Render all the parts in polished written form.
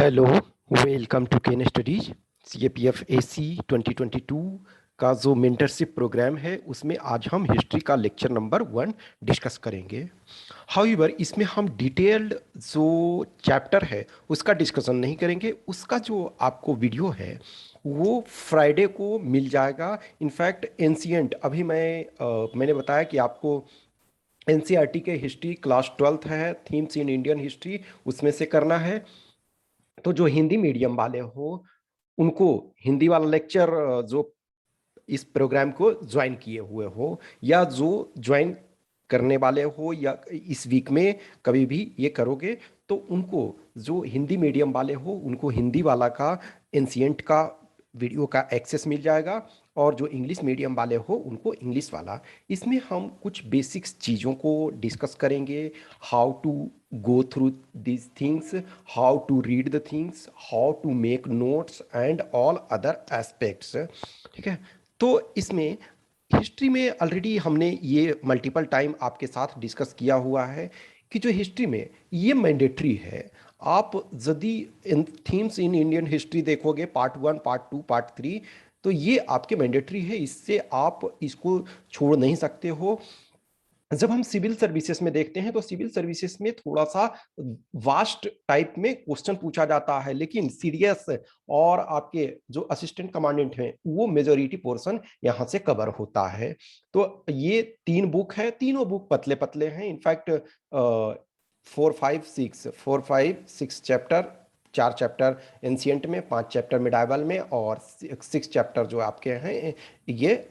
Hello, welcome to Ken Studies. CAPF AC 2022 का जो mentorship programme है उसमें आज हम हिस्ट्री का लेक्चर नंबर 1 डिस्कस करेंगे। हाउएवर इसमें हम डिटेल्ड जो चैप्टर है उसका डिस्कशन नहीं करेंगे। उसका जो आपको वीडियो है वो फ्राइडे को मिल जाएगा। इनफैक्ट एंशियंट अभी मैंने बताया कि आपको एनसीईआरटी के हिस्ट्री क्लास 12th है, थीम्स इन इंडियन हिस्ट्री, उसमें से करना है। तो जो हिंदी मीडियम वाले हो उनको हिंदी वाला लेक्चर जो इस प्रोग्राम को ज्वाइन किए हुए हो या जो ज्वाइन करने वाले हो या इस वीक में कभी भी ये करोगे तो उनको जो हिंदी मीडियम वाले हो उनको हिंदी वाला का एंशियंट का वीडियो का एक्सेस मिल जाएगा और जो इंग्लिश मीडियम वाले हो उनको इंग्लिश वाला। इसमें हम कुछ बेसिक्स चीज़ों को डिस्कस करेंगे। How to go through these things, how to read the things, how to make notes and all other aspects. ठीक है। तो इसमें हिस्ट्री में ऑलरेडी हमने ये मल्टीपल टाइम आपके साथ डिस्कस किया हुआ है कि जो हिस्ट्री में ये मैंडेटरी है। आप यदि इन थीम्स इन इंडियन हिस्ट्री देखोगे पार्ट 1, पार्ट 2, पार्ट 3, तो ये आपके मैंडेटरी है, इससे आप इसको छोड़ नहीं सकते हो। जब हम सिविल सर्विसेज में देखते हैं तो सिविल सर्विसेज में थोड़ा सा वास्ट टाइप में क्वेश्चन पूछा जाता है, लेकिन सीरियस और आपके जो असिस्टेंट कमांडेंट हैं वो मेजोरिटी पोर्शन यहाँ से कवर होता है। तो ये 3 बुक है, तीनों बुक पतले पतले हैं। इनफैक्ट 4, 5, 6 चैप्टर, 4 चैप्टर एंशियंट में, 5 चैप्टर मिडाइवल में और 6 चैप्टर जो आपके हैं ये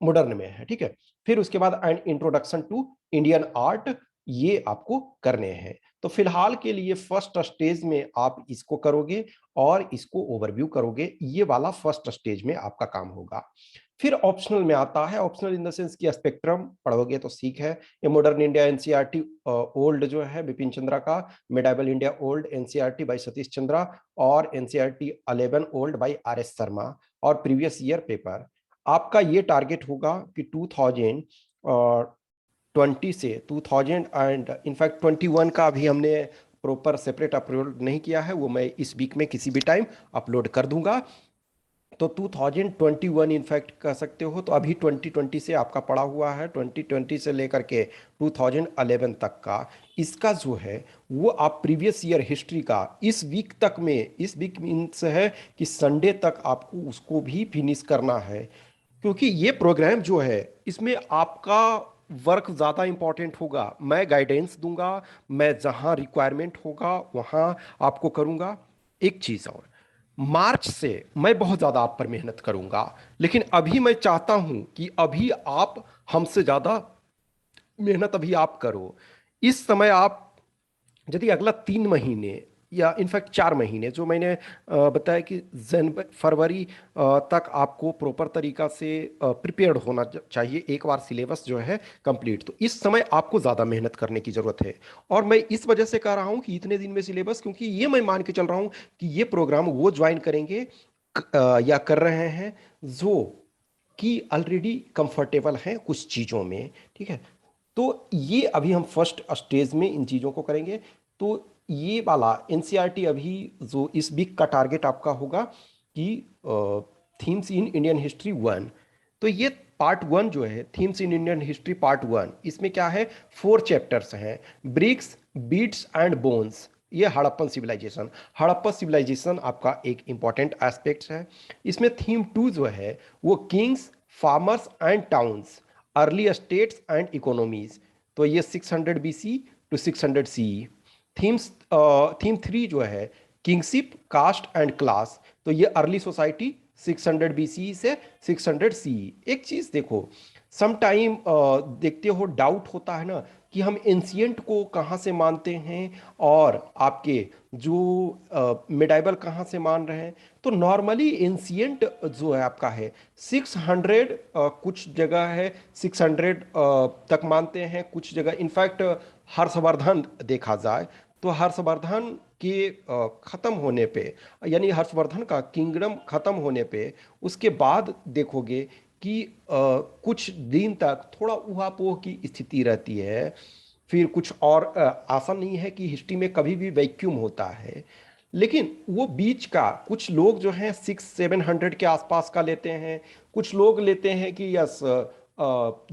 मॉडर्न में है। ठीक है। फिर उसके बाद and introduction to Indian art, ये आपको करने हैं। तो फिलहाल के लिए फर्स्ट स्टेज में आप इसको करोगे और इसको ओवरव्यू करोगे। ये वाला फर्स्ट स्टेज में आपका काम होगा। फिर ऑप्शनल में आता है। ऑप्शनल इन द सेंस की स्पेक्ट्रम पढ़ोगे तो ठीक है। ये मॉडर्न इंडिया एनसीईआरटी ओल्ड जो है बिपिन चंद्रा का, medieval India old NCERT by Satish Chandra और NCERT 11 old by RS Sharma और प्रीवियस ईयर पेपर। आपका ये टारगेट होगा कि 2020 से 2000 एंड इनफैक्ट 21 का अभी हमने प्रॉपर सेपरेट अपलोड नहीं किया है, वो मैं इस वीक में किसी भी टाइम अपलोड कर दूंगा। तो 2021 इनफैक्ट कह सकते हो। तो अभी 2020 से आपका पड़ा हुआ है, 2020 से लेकर के 2011 तक का इसका जो है वो आप प्रीवियस ईयर हिस्ट्री का इस वीक तक में, इस वीक मीन्स है कि संडे तक आपको उसको भी फिनिश करना है। क्योंकि ये प्रोग्राम जो है इसमें आपका वर्क ज़्यादा इंपॉर्टेंट होगा। मैं गाइडेंस दूंगा, मैं जहाँ रिक्वायरमेंट होगा वहाँ आपको करूँगा। एक चीज़ और, मार्च से मैं बहुत ज़्यादा आप पर मेहनत करूँगा, लेकिन अभी मैं चाहता हूँ कि अभी आप हमसे ज़्यादा मेहनत अभी आप करो। इस समय आप यदि अगला 3 महीने या इनफैक्ट 4 महीने जो मैंने बताया कि जनवरी फरवरी तक आपको प्रॉपर तरीका से प्रिपेयर्ड होना चाहिए, एक बार सिलेबस जो है कंप्लीट। तो इस समय आपको ज़्यादा मेहनत करने की ज़रूरत है। और मैं इस वजह से कह रहा हूँ कि इतने दिन में सिलेबस, क्योंकि ये मैं मान के चल रहा हूँ कि ये प्रोग्राम वो ज्वाइन करेंगे या कर रहे हैं जो कि ऑलरेडी कंफर्टेबल हैं कुछ चीज़ों में। ठीक है। तो ये अभी हम फर्स्ट स्टेज में इन चीज़ों को करेंगे। तो ये वाला एनसीईआरटी अभी जो इस वीक का टारगेट आपका होगा कि थीम्स इन इंडियन हिस्ट्री 1। तो ये पार्ट 1 जो है themes in Indian history part 1, इसमें क्या है 4 चैप्टर्स हैं। ब्रिक्स, बीट्स एंड बोन्स, ये हड़प्पन सिविलाइजेशन। हड़प्पा सिविलाइजेशन आपका एक इंपॉर्टेंट एस्पेक्ट है। इसमें थीम 2 जो है वो Kings, farmers and towns, early states and economies. तो ये 600 BC टू 600 CE। थीम 3 जो है किंगशिप, कास्ट एंड क्लास। तो ये अर्ली सोसाइटी 600 BC से 600 CE। एक चीज देखो, सम टाइम देखते हो डाउट होता है ना कि हम एंशियंट को कहाँ से मानते हैं और आपके जो मिडाइवल कहाँ से मान रहे हैं। तो नॉर्मली एंशियंट जो है आपका है 600, कुछ जगह है 600 तक मानते हैं, कुछ जगह इनफैक्ट हर्षवर्धन देखा जाए तो हर्षवर्धन के खत्म होने पे, यानी हर्षवर्धन का किंगडम खत्म होने पे उसके बाद देखोगे कि कुछ दिन तक थोड़ा उहापोह की स्थिति रहती है। फिर कुछ और आशा नहीं है कि हिस्ट्री में कभी भी वैक्यूम होता है। लेकिन वो बीच का कुछ लोग जो हैं 600-700 के आसपास का लेते हैं, कुछ लोग लेते हैं कि यस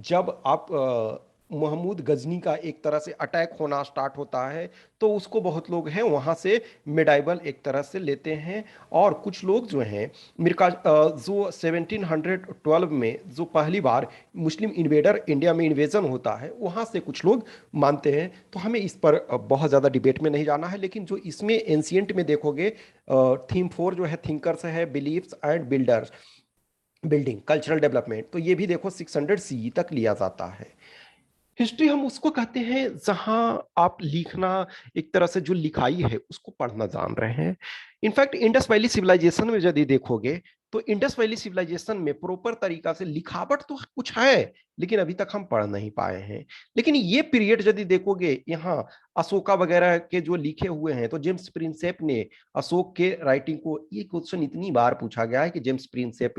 जब आप महमूद गजनी का एक तरह से अटैक होना स्टार्ट होता है, तो उसको बहुत लोग हैं वहाँ से मिडाइवल एक तरह से लेते हैं। और कुछ लोग जो हैं मिर्का जो 1712 में जो पहली बार मुस्लिम इन्वेडर इंडिया में इन्वेजन होता है, वहाँ से कुछ लोग मानते हैं। तो हमें इस पर बहुत ज़्यादा डिबेट में नहीं जाना है, लेकिन जो इसमें एंशियंट में देखोगे थीम 4 जो है थिंकर्स है, beliefs and builders, building cultural development, तो ये भी देखो 600 सीई तक लिया जाता है। हिस्ट्री हम उसको कहते हैं जहां आप लिखना, एक तरह से जो लिखाई है उसको पढ़ना जान रहे हैं। इनफैक्ट इंडस वैली सिविलाइजेशन में यदि देखोगे तो इंडस वैली सिविलाइजेशन में प्रॉपर तरीका से लिखावट तो कुछ है, लेकिन अभी तक हम पढ़ नहीं पाए हैं। लेकिन ये पीरियड यदि देखोगे, यहाँ अशोका वगैरह के जो लिखे हुए हैं, तो जेम्स प्रिंसेप ने अशोक के राइटिंग को, ये क्वेश्चन इतनी बार पूछा गया है कि जेम्स प्रिंसेप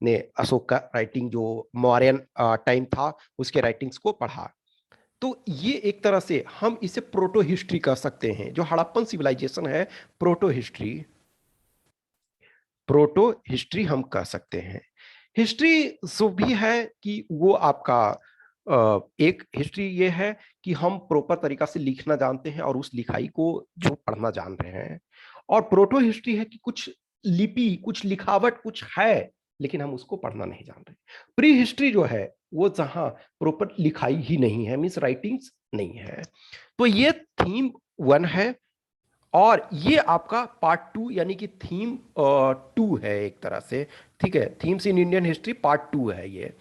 ने अशोक का राइटिंग जो मौर्यन टाइम था उसके राइटिंग्स को पढ़ा। तो ये एक तरह से हम इसे प्रोटो हिस्ट्री कह सकते हैं। जो हड़प्पन सिविलाइजेशन है, प्रोटो हिस्ट्री, प्रोटो हिस्ट्री हम कह सकते हैं। हिस्ट्री जो भी है कि वो आपका एक हिस्ट्री ये है कि हम प्रॉपर तरीका से लिखना जानते हैं और उस लिखाई को जो पढ़ना जान रहे हैं। और प्रोटो हिस्ट्री है कि कुछ लिपि, कुछ लिखावट कुछ है, लेकिन हम उसको पढ़ना नहीं जान रहे। प्री हिस्ट्री जो है वो जहां प्रॉपर लिखाई ही नहीं है, मीन्स राइटिंग्स नहीं है। तो ये थीम 1 है। और ये आपका पार्ट 2 यानी कि थीम 2 है एक तरह से। ठीक है, themes in Indian history part 2 है ये।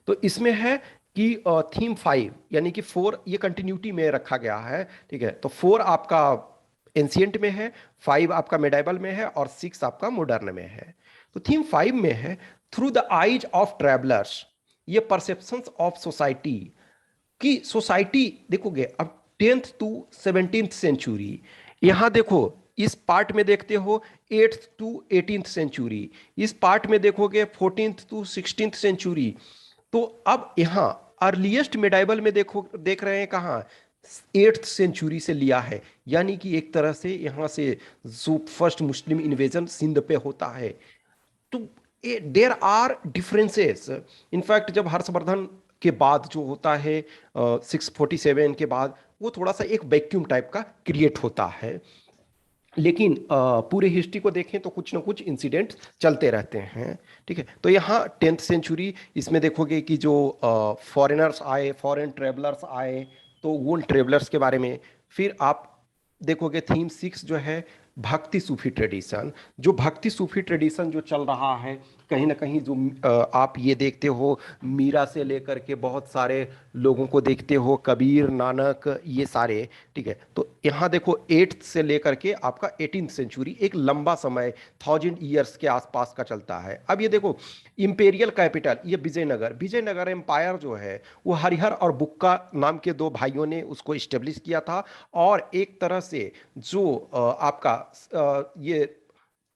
तो इसमें है कि थीम 5 यानी कि 4 ये कंटिन्यूटी में रखा गया है। ठीक है, तो 4 आपका एंशियंट में है, 5 आपका मिडाइवल में है और 6 आपका मॉडर्न में है। तो थीम 5 में है through the eyes of travellers, ये परसेप्शंस ऑफ सोसाइटी कि सोसाइटी देखोगे अब 10th टू 17th सेंचुरी, यहां देखो इस पार्ट में देखते हो 8th टू 18th सेंचुरी, इस पार्ट में देखोगे 14th टू 16th सेंचुरी। तो अब यहां अर्लीस्ट मिडाइवल में देखो, देख रहे हैं कहाँ 8th सेंचुरी से लिया है। यानी कि एक तरह से यहां से जो फर्स्ट मुस्लिम इन्वेजन सिंध पे होता है, तो देर आर डिफरेंसेस। इनफैक्ट जब हर्षवर्धन के बाद जो होता है 647 के बाद, वो थोड़ा सा एक वैक्यूम टाइप का क्रिएट होता है। लेकिन पूरे हिस्ट्री को देखें तो कुछ ना कुछ इंसिडेंट्स चलते रहते हैं। ठीक है, तो यहाँ 10th सेंचुरी, इसमें देखोगे कि जो फॉरेनर्स आए, फॉरेन ट्रेवलर्स आए, तो वो ट्रेवलर्स के बारे में। फिर आप देखोगे थीम 6 जो है भक्ति सूफी ट्रेडिशन, जो भक्ति सूफी ट्रेडिशन जो चल रहा है, कहीं ना कहीं जो आप ये देखते हो मीरा से लेकर के बहुत सारे लोगों को देखते हो, कबीर, नानक, ये सारे। ठीक है, तो यहाँ देखो 8th से लेकर के आपका 18th सेंचुरी, एक लंबा समय 1000 ईयर्स के आसपास का चलता है। अब ये देखो इंपेरियल कैपिटल, ये विजयनगर, विजयनगर एम्पायर जो है वो हरिहर और बुक्का नाम के दो भाइयों ने उसको इस्टेब्लिश किया था। और एक तरह से जो आपका ये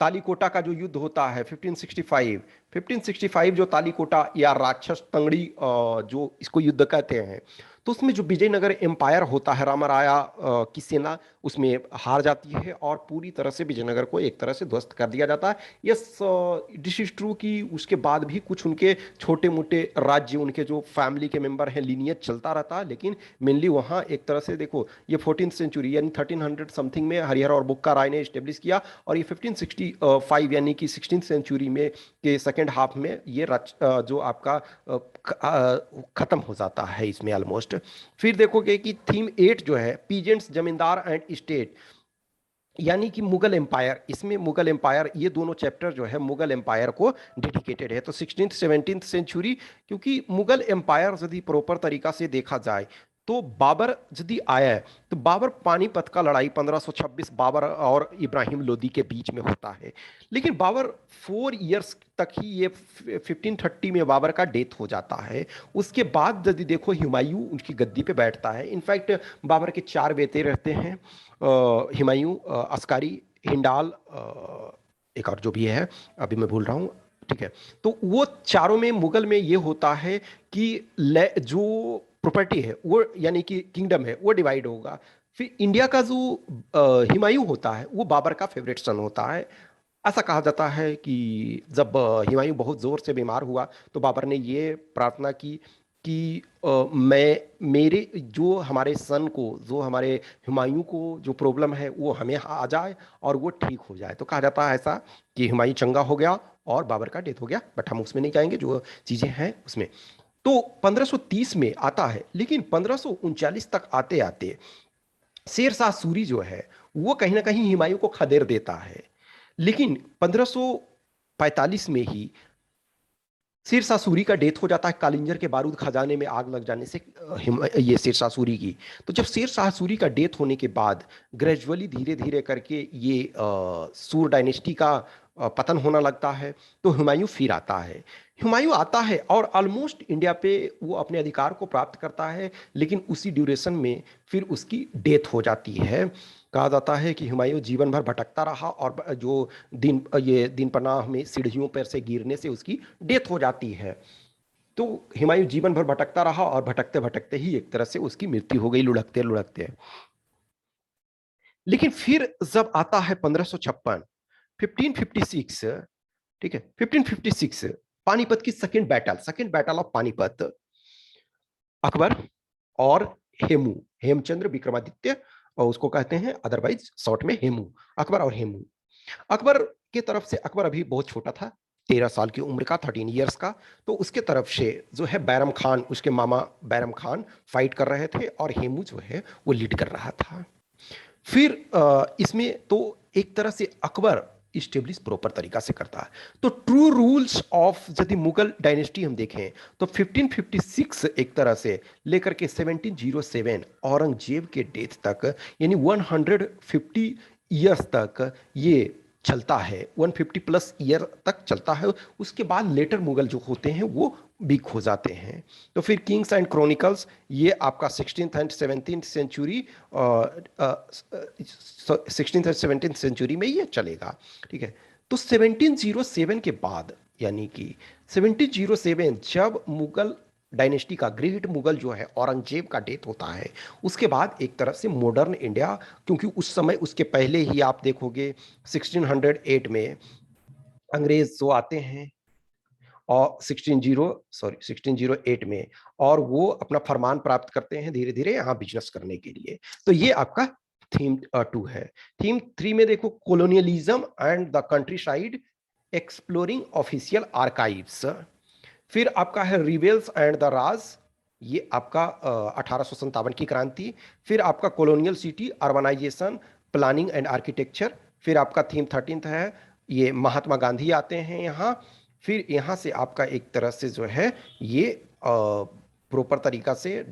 तालीकोटा का जो युद्ध होता है 1565 जो तालीकोटा या राक्षस तंगड़ी जो इसको युद्ध कहते हैं, तो उसमें जो विजयनगर एम्पायर होता है, रामराया की सेना उसमें हार जाती है और पूरी तरह से विजयनगर को एक तरह से ध्वस्त कर दिया जाता है। यस, दिस इज ट्रू कि उसके बाद भी कुछ उनके छोटे मोटे राज्य, उनके जो फैमिली के मेंबर हैं, लीनियज चलता रहता है, लेकिन मेनली वहाँ एक तरह से देखो ये 14th सेंचुरी यानी 1300 समथिंग में हरिहर और बुक्का राय ने इस्टेब्लिश किया। और ये 1565 यानी कि 16th सेंचुरी में के सेकेंड हाफ में ये जो आपका खत्म हो जाता है इसमें ऑलमोस्ट। फिर देखोगे कि थीम 8 जो है पीजेंट्स, जमींदार एंड स्टेट, यानी कि मुगल एम्पायर, इसमें मुगल एम्पायर, ये दोनों चैप्टर जो है मुगल एम्पायर को डेडिकेटेड है। तो 16th 17th सेंचुरी, क्योंकि मुगल एम्पायर यदि प्रॉपर तरीका से देखा जाए तो बाबर यदि आया है, तो बाबर पानीपत का लड़ाई 1526 बाबर और इब्राहिम लोदी के बीच में होता है। लेकिन बाबर 4 इयर्स तक ही, ये 1530 में बाबर का डेथ हो जाता है। उसके बाद यदि देखो हुमायूं उनकी गद्दी पे बैठता है। इनफैक्ट बाबर के 4 बेटे रहते हैं, हुमायूं, अस्कारी, हिंडाल, एक और जो भी है अभी मैं भूल रहा हूँ। ठीक है, तो वो चारों में मुगल में ये होता है कि जो प्रॉपर्टी है वो, यानी कि किंगडम है, वो डिवाइड होगा। फिर इंडिया का जो हुमायूं होता है वो बाबर का फेवरेट सन होता है। ऐसा कहा जाता है कि जब हुमायूं बहुत जोर से बीमार हुआ तो बाबर ने ये प्रार्थना की कि मैं मेरे जो हमारे सन को, जो हमारे हुमायूं को जो प्रॉब्लम है वो हमें आ जाए और वो ठीक हो जाए। तो कहा जाता है ऐसा कि हुमायूं चंगा हो गया और बाबर का डेथ हो गया, बट हम उसमें नहीं जाएंगे, जो चीजें हैं उसमें। तो 1530 में आता है, लेकिन 1539 तक आते आते शेर शाह सूरी जो है वो कहीं ना कहीं हुमायूं को खदेड़ देता है। लेकिन 1545 में ही शेर शाह सूरी का डेथ हो जाता है, कालिंजर के बारूद खजाने में आग लग जाने से ये शेर शाह सूरी की। तो जब शेर शाह सूरी का डेथ होने के बाद ग्रेजुअली धीरे धीरे करके ये सूर डायनेस्टी का पतन होना लगता है। तो हुमायूं फिर आता है, हुमायूं आता है और ऑलमोस्ट इंडिया पे वो अपने अधिकार को प्राप्त करता है, लेकिन उसी ड्यूरेशन में फिर उसकी डेथ हो जाती है। कहा जाता है कि हुमायूं जीवन भर भटकता रहा और जो दिन पनाह में सीढ़ियों पर से गिरने से उसकी डेथ हो जाती है। तो हुमायूं जीवन भर भटकता रहा और भटकते भटकते ही एक तरह से उसकी मृत्यु हो गई, लुढ़कते लुढ़कते। लेकिन फिर जब आता है 1556, 1556, ठीक है, 1556, पानीपत की second battle of Panipat, Akbar और हेमू, हेमचंद्र विक्रमादित्य, और उसको कहते हैं अदरवाइज शॉर्ट में हेमू, अकबर और हेमू। अकबर के तरफ से, अकबर अभी बहुत छोटा था, 13 साल की उम्र का, 13 ईयर्स का। तो उसके तरफ से जो है बैरम खान, उसके मामा बैरम खान फाइट कर रहे थे और हेमू जो है वो लीड कर रहा था। फिर इसमें तो एक तरह से अकबर इस्टेब्लिश प्रॉपर तरीका से करता है। तो ट्रू रूल्स ऑफ यदि मुगल डायनेस्टी हम देखें तो 1556 एक तरह से लेकर के 1707 औरंगजेब के डेथ तक, यानी 150 ईयर्स तक ये चलता है, 150 प्लस ईयर तक चलता है। उसके बाद लेटर मुगल जो होते हैं वो वीक हो जाते हैं। तो फिर किंग्स एंड क्रॉनिकल्स ये आपका 16th and 17th century, 16th and 17th century में ये चलेगा, ठीक है। तो 1707 के बाद, यानी कि 1707 जब मुगल डायनेस्टी का ग्रेट मुगल जो है औरंगजेब का डेथ होता है, उसके बाद एक तरह से मॉडर्न इंडिया, क्योंकि उस समय उसके पहले ही आप देखोगे 1608 में अंग्रेज जो आते हैं और 1608 में, और वो अपना फरमान प्राप्त करते हैं धीरे धीरे यहाँ बिजनेस करने के लिए। तो ये आपका थीम 2 है। थीम 3 में देखो, colonialism and the country side exploring official archives. फिर आपका है रिवेल्स एंड द राज, ये आपका 1857 की क्रांति। फिर आपका colonial city urbanisation, planning and architecture. फिर आपका थीम 13 है, ये महात्मा गांधी आते हैं यहाँ। फिर यहाँ से आपका एक तरह से जो है ये प्रॉपर तरीका से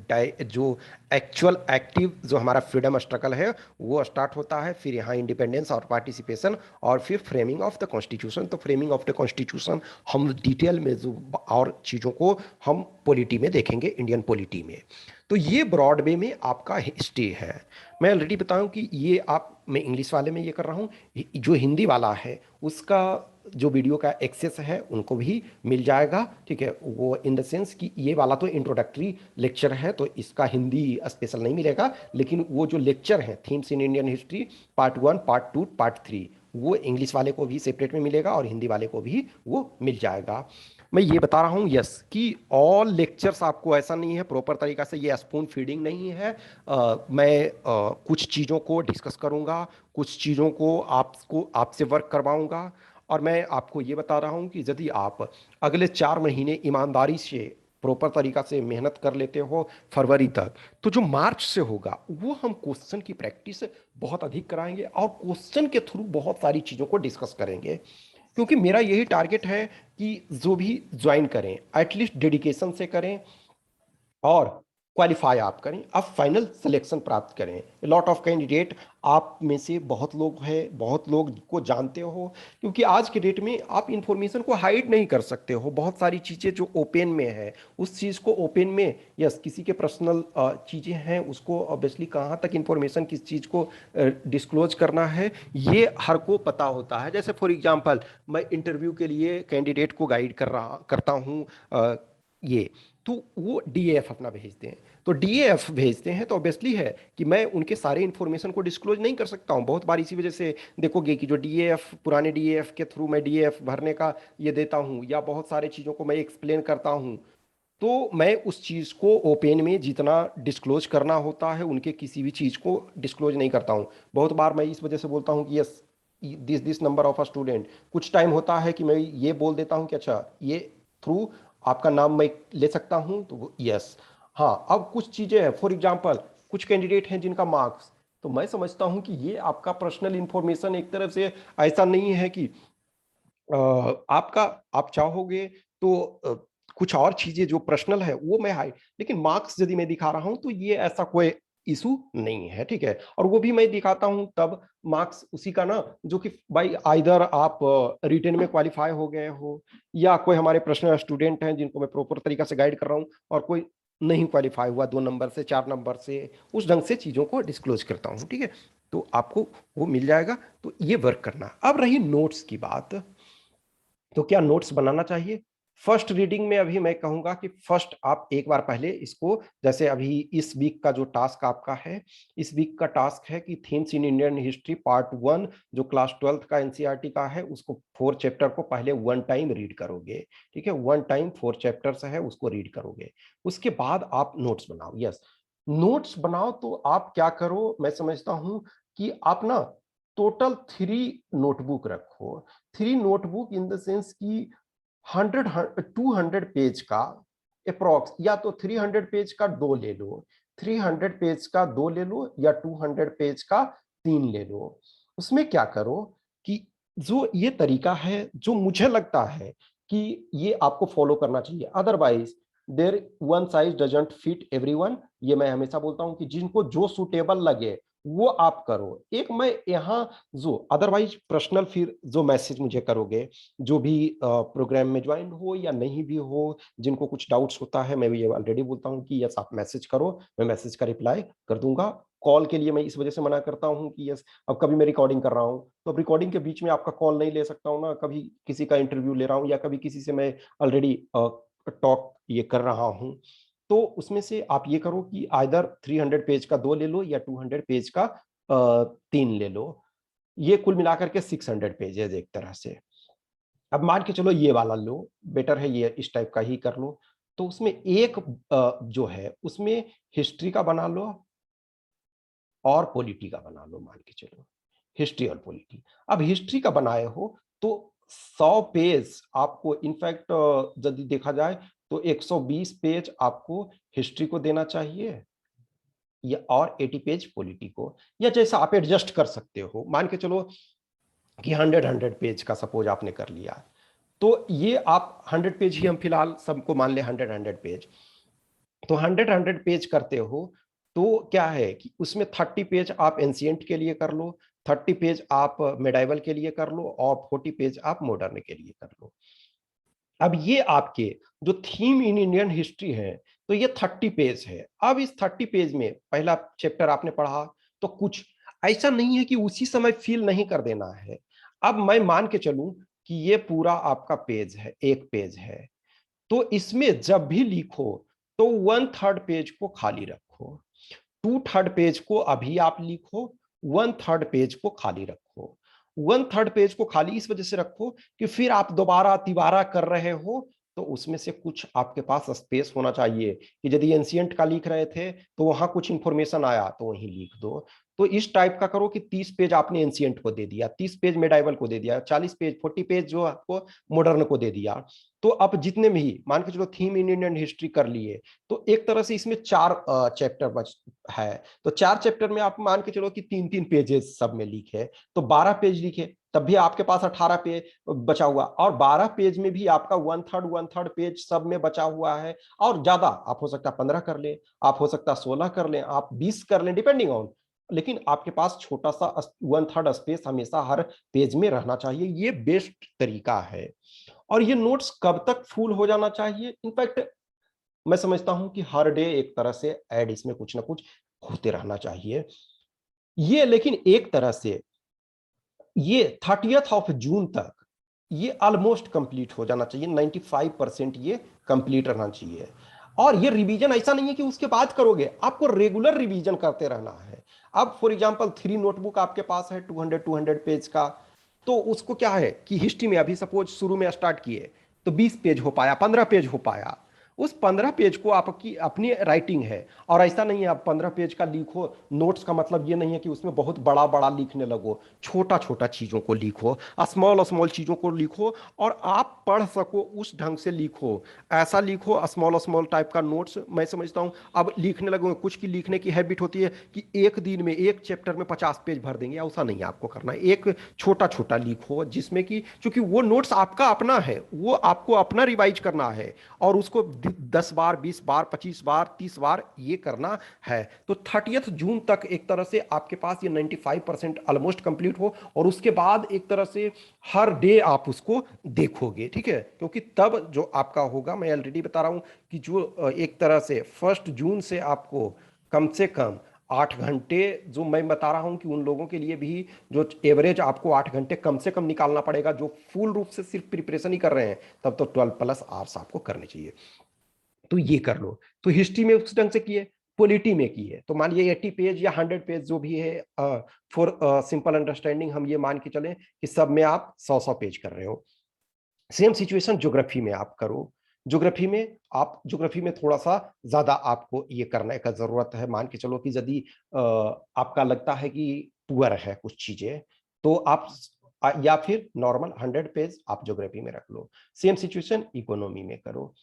जो एक्चुअल एक्टिव जो हमारा फ्रीडम स्ट्रगल है वो स्टार्ट होता है। फिर यहाँ इंडिपेंडेंस और पार्टिसिपेशन, और फिर फ्रेमिंग ऑफ द कॉन्स्टिट्यूशन। तो फ्रेमिंग ऑफ द कॉन्स्टिट्यूशन हम डिटेल में जो और चीज़ों को हम पॉलिटी में देखेंगे, इंडियन पॉलिटी में। तो ये ब्रॉडवे में आपका हिस्ट्री है। मैं ऑलरेडी बताऊं कि ये आप, मैं इंग्लिश वाले में ये कर रहा हूँ, जो हिंदी वाला है उसका जो वीडियो का एक्सेस है उनको भी मिल जाएगा, ठीक है। वो इन द सेंस कि ये वाला तो इंट्रोडक्टरी लेक्चर है तो इसका हिंदी स्पेशल नहीं मिलेगा, लेकिन वो जो लेक्चर है themes in Indian history part 1, part 2, part 3, वो इंग्लिश वाले को भी सेपरेट में मिलेगा और हिंदी वाले को भी वो मिल जाएगा। मैं ये बता रहा हूँ यस कि ऑल लेक्चर्स आपको, ऐसा नहीं है प्रॉपर तरीका से, ये स्पून फीडिंग नहीं है। मैं कुछ चीज़ों को डिस्कस करूँगा, कुछ चीज़ों को आपसे वर्क करवाऊँगा। और मैं आपको ये बता रहा हूँ कि यदि आप अगले 4 महीने ईमानदारी से प्रॉपर तरीका से मेहनत कर लेते हो फरवरी तक, तो जो मार्च से होगा वो हम क्वेश्चन की प्रैक्टिस बहुत अधिक कराएंगे और क्वेश्चन के थ्रू बहुत सारी चीज़ों को डिस्कस करेंगे। क्योंकि मेरा यही टारगेट है कि जो भी ज्वाइन करें एटलीस्ट डेडिकेशन से करें और क्वालिफाई आप करें, आप फाइनल सिलेक्शन प्राप्त करें। लॉट ऑफ कैंडिडेट आप में से बहुत लोग हैं, बहुत लोग को जानते हो, क्योंकि आज के डेट में आप इंफॉर्मेशन को हाइड नहीं कर सकते हो। बहुत सारी चीज़ें जो ओपन में है उस चीज़ को ओपन में, यस किसी के पर्सनल चीज़ें हैं उसको ऑब्वियसली कहाँ तक इंफॉर्मेशन किस चीज़ को डिस्क्लोज करना है ये हर को पता होता है। जैसे फॉर एग्जांपल मैं इंटरव्यू के लिए कैंडिडेट को गाइड करता हूँ, ये तो वो डीएफ अपना भेजते हैं। तो डीएएफ भेजते हैं तो ऑब्वियसली है कि मैं उनके सारे इन्फॉर्मेशन को डिस्क्लोज नहीं कर सकता हूँ। बहुत बार इसी वजह से देखोगे कि जो डीएएफ पुराने डीएएफ के थ्रू मैं डीएएफ भरने का ये देता हूँ या बहुत सारे चीज़ों को मैं एक्सप्लेन करता हूँ, तो मैं उस चीज़ को ओपन में जितना डिस्क्लोज करना होता है उनके किसी भी चीज़ को डिस्क्लोज नहीं करता हूँ। बहुत बार मैं इस वजह से बोलता हूँ कि yes this number of a student, कुछ टाइम होता है कि मैं ये बोल देता हूँ कि अच्छा ये थ्रू आपका नाम मैं ले सकता हूँ, तो यस। हाँ, अब कुछ चीज़ें हैं, फॉर एग्जाम्पल कुछ कैंडिडेट हैं जिनका मार्क्स, तो मैं समझता हूँ कि ये आपका पर्सनल इंफॉर्मेशन एक तरफ से ऐसा नहीं है कि आपका आप चाहोगे तो कुछ और चीजें जो पर्सनल है वो मैं हाइड, लेकिन मार्क्स यदि मैं दिखा रहा हूं तो ये ऐसा कोई इशू नहीं है, ठीक है। और वो भी मैं दिखाता हूं तब मार्क्स उसी का ना जो कि भाई आइदर आप रिटन में क्वालिफाई हो गए हो या कोई हमारे पर्सनल स्टूडेंट हैं जिनको मैं प्रॉपर तरीका से गाइड कर रहा हूं और कोई नहीं क्वालिफाई हुआ 2 नंबर से 4 नंबर से, उस ढंग से चीजों को डिस्क्लोज करता हूं, ठीक है। तो आपको वो मिल जाएगा, तो ये वर्क करना। अब रही नोट्स की बात, तो क्या नोट्स बनाना चाहिए? फर्स्ट रीडिंग में अभी मैं कहूंगा कि फर्स्ट आप एक बार पहले इसको, जैसे अभी इस वीक का जो टास्क आपका है, इस वीक का टास्क है कि themes in Indian history part 1 जो क्लास 12th का एनसीईआरटी का है उसको 4 चैप्टर को पहले 1 टाइम रीड करोगे, ठीक है। 1 टाइम 4 चैप्टर्स है उसको रीड करोगे, उसके बाद आप नोट्स बनाओ। यस, नोट्स बनाओ तो आप क्या करो, मैं समझता हूं कि आप ना टोटल 3 नोटबुक रखो। 3 नोटबुक इन द सेंस की 200 पेज का अप्रोक्स, या तो 300 पेज का 2 ले लो, 300 पेज का 2 ले लो या 200 पेज का 3 ले लो। उसमें क्या करो कि जो ये तरीका है जो मुझे लगता है कि ये आपको फॉलो करना चाहिए, otherwise there one size doesn't fit everyone. ये मैं हमेशा बोलता हूं कि जिनको जो सूटेबल लगे वो आप करो। एक मैं यहाँ जो अदरवाइज पर्सनल फिर जो मैसेज मुझे करोगे, जो भी प्रोग्राम में ज्वाइन हो या नहीं भी हो, जिनको कुछ डाउट्स होता है, मैं ये ऑलरेडी बोलता हूँ कि यस आप मैसेज करो, मैं मैसेज का रिप्लाई कर दूंगा। कॉल के लिए मैं इस वजह से मना करता हूँ कि यस अब कभी मैं रिकॉर्डिंग कर रहा हूँ तो अब रिकॉर्डिंग के बीच में आपका कॉल नहीं ले सकता हूँ ना, कभी किसी का इंटरव्यू ले रहा हूँ या कभी किसी से मैं ऑलरेडी टॉक ये कर रहा हूँ, तो उसमें से आप ये करो कि आइदर 300 पेज का 2 ले लो या 200 पेज का 3 ले लो। ये कुल मिलाकर के 600 पेजेज एक तरह से। अब मान के चलो ये वाला लो, बेटर है ये इस टाइप का ही कर लो। तो उसमें एक जो है उसमें हिस्ट्री का बना लो और पॉलिटी का बना लो, मान के चलो हिस्ट्री और पॉलिटी। अब हिस्ट्री का बनाए हो तो 100 पेज आपको, इनफैक्ट यदि देखा जाए तो 120 पेज आपको हिस्ट्री को देना चाहिए या और 80 पेज पॉलिटी को, या जैसा आप एडजस्ट कर सकते हो। मान के चलो कि 100 पेज का सपोज आपने कर लिया, तो ये आप 100 पेज ही हम फिलहाल सबको मान ले 100 पेज, तो 100 पेज करते हो तो क्या है कि उसमें 30 पेज आप एंशियंट के लिए कर लो, 30 पेज आप मेडाइवल के लिए कर लो और 40 पेज आप मॉडर्न के लिए कर लो। अब ये आपके जो थीम इन इंडियन हिस्ट्री है तो ये 30 पेज है। अब इस 30 पेज में पहला चैप्टर आपने पढ़ा, तो कुछ ऐसा नहीं है कि उसी समय फील नहीं कर देना है। अब मैं मान के चलूं कि ये पूरा आपका पेज है, एक पेज है, तो इसमें जब भी लिखो तो 1/3 पेज को खाली रखो, 2/3 पेज को अभी आप लिखो, 1/3 पेज को खाली रखो। 1/3 पेज को खाली इस वजह से रखो कि फिर आप दोबारा तिबारा कर रहे हो तो उसमें से कुछ आपके पास स्पेस होना चाहिए कि यदि एंशियंट का लिख रहे थे तो वहां कुछ इंफॉर्मेशन आया तो वहीं लिख दो। तो इस टाइप का करो कि 30 पेज आपने एंशियंट को दे दिया, 30 पेज मेडाइवल को दे दिया, 40 पेज 40 पेज जो आपको मॉडर्न को दे दिया। तो अब जितने भी मान के चलो थीम इन इंडियन हिस्ट्री कर लिए, तो एक तरह से इसमें 4 चैप्टर बच है। तो 4 चैप्टर में आप मान के चलो कि 3-3 पेजेस सब में लिखे, तो 12 पेज लिखे, तब भी आपके पास 18 पेज बचा हुआ, और 12 पेज में भी आपका 1/3 सब में बचा हुआ है। और ज्यादा आप हो सकता है 15 कर ले, आप हो सकता है 16 कर ले, आप 20 कर ले, डिपेंडिंग ऑन, लेकिन आपके पास छोटा सा 1/3 स्पेस हमेशा हर पेज में रहना चाहिए। ये बेस्ट तरीका है। और ये नोट्स कब तक फुल हो जाना चाहिए? इनफैक्ट मैं समझता हूं कि हर डे एक तरह से ऐड इसमें कुछ ना कुछ होते रहना चाहिए ये, लेकिन एक तरह से ये 30th ऑफ जून तक ये ऑलमोस्ट कंप्लीट हो जाना चाहिए, 95% ये कंप्लीट रहना चाहिए। और ये रिवीजन ऐसा नहीं है कि उसके बाद करोगे, आपको रेगुलर रिवीजन करते रहना है। अब फॉर एग्जांपल 3 नोटबुक आपके पास है 200 पेज का, तो उसको क्या है कि हिस्ट्री में अभी सपोज शुरू में स्टार्ट किए तो 20 पेज हो पाया, 15 पेज हो पाया, उस 15 पेज को आपकी अपनी राइटिंग है। और ऐसा नहीं है आप 15 पेज का लिखो, नोट्स का मतलब ये नहीं है कि उसमें बहुत बड़ा बड़ा लिखने लगो, छोटा छोटा चीज़ों को लिखो, स्मॉल स्मॉल चीज़ों को लिखो, और आप पढ़ सको उस ढंग से लिखो। ऐसा लिखो स्मॉल स्मॉल टाइप का नोट्स। मैं समझता हूँ अब लिखने लगोगे, कुछ की लिखने की हैबिट होती है कि एक दिन में एक चैप्टर में 50 पेज भर देंगे, ऐसा नहीं आपको करना है। एक छोटा छोटा लिखो जिसमें कि, क्योंकि वो नोट्स आपका अपना है, वो आपको अपना रिवाइज करना है, और उसको 10 बार 20 बार 25 बार 30 बार ये करना है। तो 30 जून तक एक तरह से आपके पास ये 95% ऑलमोस्ट कंप्लीट हो, और उसके बाद एक तरह से हर डे आप उसको देखोगे, ठीक है। क्योंकि तब जो आपका होगा, मैं ऑलरेडी बता रहा हूं कि जो एक तरह से 1 जून से आपको कम से कम 8 घंटे, जो मैं बता रहा हूं कि उन लोगों के लिए भी जो एवरेज आपको 8 घंटे कम से कम निकालना पड़ेगा, जो फुल रूप से सिर्फ प्रिपरेशन ही कर रहे हैं, तब तो 12+ आवर्स आपको करने चाहिए। तो ये कर लो। तो हिस्ट्री में उस ढंग से किए, पॉलिटी में किए तो मान लिया 80 पेज या 100 पेज जो भी है, फॉर सिंपल अंडरस्टैंडिंग हम ये मान के चलें कि सब में आप 100 पेज कर रहे हो। सेम सिचुएशन ज्योग्राफी में आप करो। ज्योग्राफी में थोड़ा सा ज्यादा आपको ये करने का जरूरत है। मान के चलो कि यदि आपका लगता है कि पुअर है कुछ चीजें, तो आप या फिर नॉर्मल 100 पेज आप ज्योग्राफी में रख लो। सेम सिचुएशन इकोनॉमी में करो,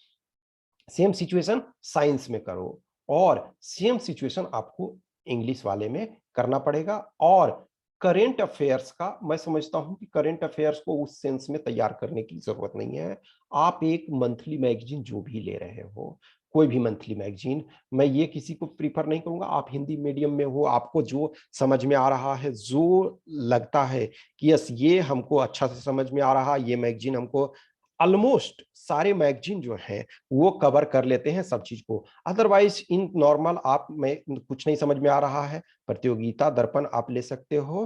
सेम सिचुएशन साइंस में करो, और सेम सिचुएशन आपको इंग्लिश वाले में करना पड़ेगा। और करेंट अफेयर्स का मैं समझता हूं कि करेंट अफेयर्स को उस सेंस में तैयार करने की जरूरत नहीं है। आप एक मंथली मैगजीन जो भी ले रहे हो, कोई भी मंथली मैगजीन, मैं ये किसी को प्रीफर नहीं करूंगा। आप हिंदी मीडियम में हो, आपको जो समझ में आ रहा है, जो लगता है कि यस ये हमको अच्छा से समझ में आ रहा है, ये मैगजीन हमको, ऑलमोस्ट सारे मैगजीन जो हैं वो कवर कर लेते हैं सब चीज को। अदरवाइज इन नॉर्मल आप में कुछ नहीं समझ में आ रहा है, प्रतियोगिता दर्पण आप ले सकते हो।